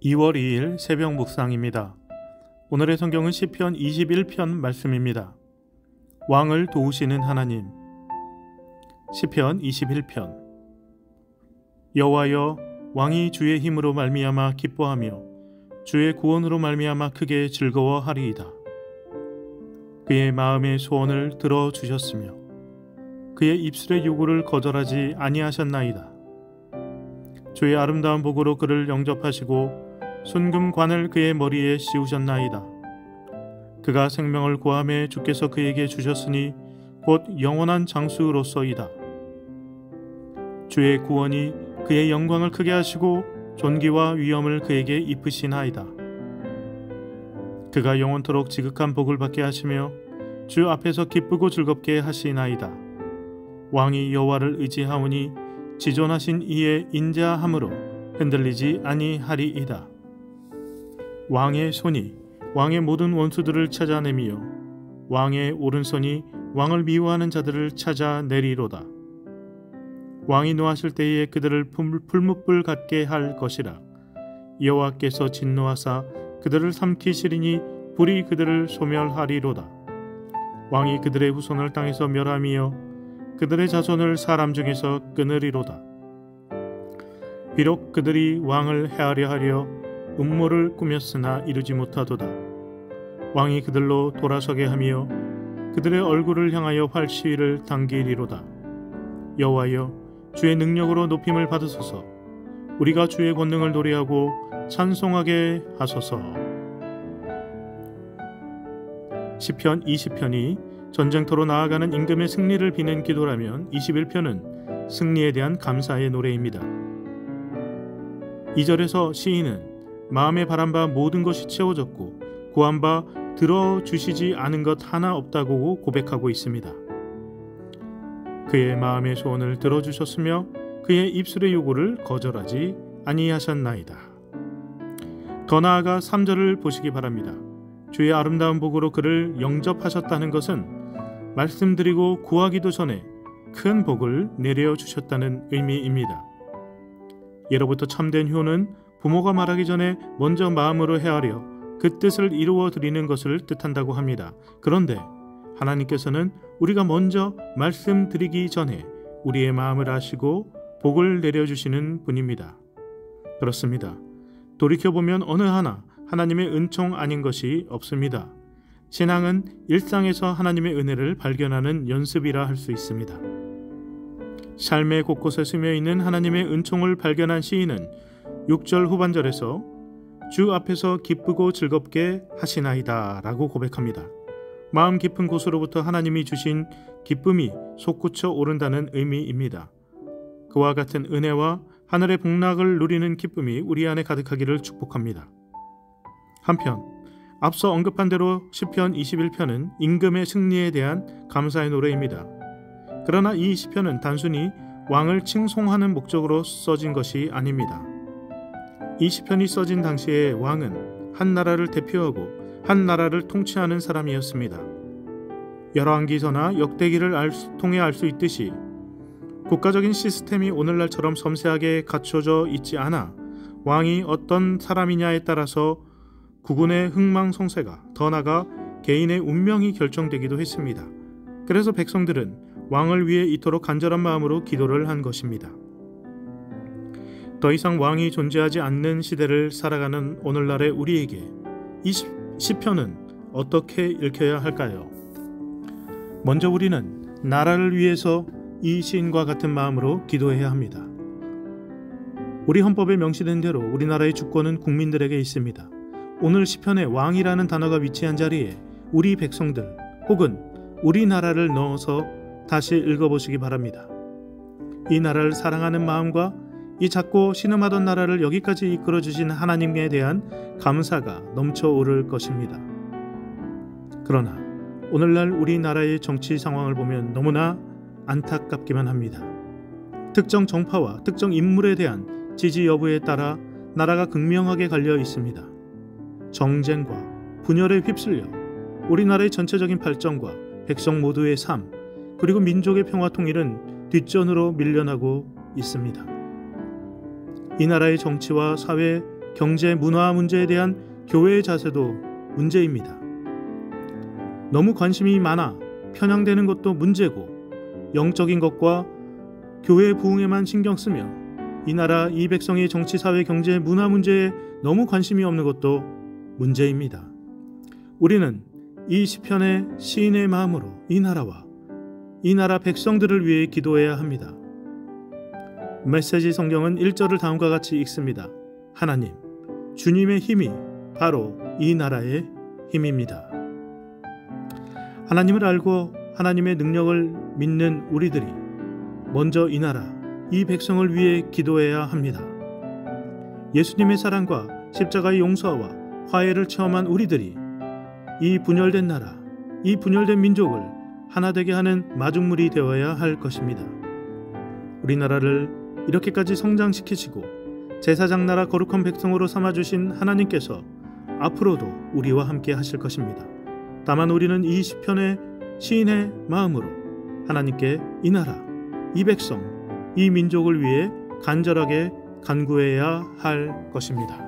2월 2일 새벽 묵상입니다. 오늘의 성경은 시편 21편 말씀입니다. 왕을 도우시는 하나님. 시편 21편. 여호와여, 왕이 주의 힘으로 말미암아 기뻐하며 주의 구원으로 말미암아 크게 즐거워하리이다. 그의 마음의 소원을 들어주셨으며 그의 입술의 요구를 거절하지 아니하셨나이다. 주의 아름다운 복으로 그를 영접하시고 순금관을 그의 머리에 씌우셨나이다. 그가 생명을 구함에 주께서 그에게 주셨으니 곧 영원한 장수로서이다. 주의 구원이 그의 영광을 크게 하시고 존귀와 위엄을 그에게 입으시나이다. 그가 영원토록 지극한 복을 받게 하시며 주 앞에서 기쁘고 즐겁게 하시나이다. 왕이 여호와를 의지하오니 지존하신 이의 인자함으로 흔들리지 아니하리이다. 왕의 손이 왕의 모든 원수들을 찾아내며 왕의 오른손이 왕을 미워하는 자들을 찾아내리로다. 왕이 노하실 때에 그들을 풀무불 같게 할 것이라. 여호와께서 진노하사 그들을 삼키시리니 불이 그들을 소멸하리로다. 왕이 그들의 후손을 땅에서 멸하며 그들의 자손을 사람 중에서 끊으리로다. 비록 그들이 왕을 해하려 하려 음모를 꾸몄으나 이루지 못하도다. 왕이 그들로 돌아서게 하며 그들의 얼굴을 향하여 활시위를 당기리로다. 여호와여, 주의 능력으로 높임을 받으소서. 우리가 주의 권능을 노래하고 찬송하게 하소서. 시편 20편이 전쟁터로 나아가는 임금의 승리를 비는 기도라면 21편은 승리에 대한 감사의 노래입니다. 2절에서 시인은 마음에 바란 바 모든 것이 채워졌고 구한 바 들어주시지 않은 것 하나 없다고 고백하고 있습니다. 그의 마음의 소원을 들어주셨으며 그의 입술의 요구를 거절하지 아니하셨나이다. 더 나아가 3절을 보시기 바랍니다. 주의 아름다운 복으로 그를 영접하셨다는 것은 말씀드리고 구하기도 전에 큰 복을 내려주셨다는 의미입니다. 예로부터 참된 효는 부모가 말하기 전에 먼저 마음으로 헤아려 그 뜻을 이루어 드리는 것을 뜻한다고 합니다. 그런데 하나님께서는 우리가 먼저 말씀드리기 전에 우리의 마음을 아시고 복을 내려주시는 분입니다. 그렇습니다. 돌이켜보면 어느 하나 하나님의 은총 아닌 것이 없습니다. 신앙은 일상에서 하나님의 은혜를 발견하는 연습이라 할 수 있습니다. 삶의 곳곳에 스며있는 하나님의 은총을 발견한 시인은 6절 후반절에서 주 앞에서 기쁘고 즐겁게 하시나이다 라고 고백합니다. 마음 깊은 곳으로부터 하나님이 주신 기쁨이 솟구쳐 오른다는 의미입니다. 그와 같은 은혜와 하늘의 복락을 누리는 기쁨이 우리 안에 가득하기를 축복합니다. 한편 앞서 언급한 대로 시편 21편은 임금의 승리에 대한 감사의 노래입니다. 그러나 이 시편은 단순히 왕을 칭송하는 목적으로 써진 것이 아닙니다. 이 시편이 써진 당시에 왕은 한 나라를 대표하고 한 나라를 통치하는 사람이었습니다. 열왕기서나 역대기를 통해 알 수 있듯이 국가적인 시스템이 오늘날처럼 섬세하게 갖춰져 있지 않아 왕이 어떤 사람이냐에 따라서 국군의 흥망성쇠가 더 나아가 개인의 운명이 결정되기도 했습니다. 그래서 백성들은 왕을 위해 이토록 간절한 마음으로 기도를 한 것입니다. 더 이상 왕이 존재하지 않는 시대를 살아가는 오늘날의 우리에게 이 시편은 어떻게 읽혀야 할까요? 먼저 우리는 나라를 위해서 이 시인과 같은 마음으로 기도해야 합니다. 우리 헌법에 명시된 대로 우리나라의 주권은 국민들에게 있습니다. 오늘 시편에 왕이라는 단어가 위치한 자리에 우리 백성들 혹은 우리나라를 넣어서 다시 읽어보시기 바랍니다. 이 나라를 사랑하는 마음과 이 작고 신음하던 나라를 여기까지 이끌어주신 하나님에 대한 감사가 넘쳐오를 것입니다. 그러나 오늘날 우리나라의 정치 상황을 보면 너무나 안타깝기만 합니다. 특정 정파와 특정 인물에 대한 지지 여부에 따라 나라가 극명하게 갈려 있습니다. 정쟁과 분열에 휩쓸려 우리나라의 전체적인 발전과 백성 모두의 삶 그리고 민족의 평화 통일은 뒷전으로 밀려나고 있습니다. 이 나라의 정치와 사회 경제, 문화 문제에 대한 교회의 자세도 문제입니다. 너무 관심이 많아 편향되는 것도 문제고, 영적인 것과 교회의 부흥에만 신경 쓰며 이 나라 이 백성의 정치, 사회, 경제, 문화 문제에 너무 관심이 없는 것도 문제입니다. 우리는 이 시편의 시인의 마음으로 이 나라와 이 나라 백성들을 위해 기도해야 합니다. 메시지 성경은 1절을 다음과 같이 읽습니다. 하나님, 주님의 힘이 바로 이 나라의 힘입니다. 하나님을 알고 하나님의 능력을 믿는 우리들이 먼저 이 나라, 이 백성을 위해 기도해야 합니다. 예수님의 사랑과 십자가의 용서와 화해를 체험한 우리들이 이 분열된 나라, 이 분열된 민족을 하나 되게 하는 마중물이 되어야 할 것입니다. 우리나라를 이렇게까지 성장시키시고 제사장 나라 거룩한 백성으로 삼아주신 하나님께서 앞으로도 우리와 함께 하실 것입니다. 다만 우리는 이 시편의 시인의 마음으로 하나님께 이 나라, 이 백성, 이 민족을 위해 간절하게 간구해야 할 것입니다.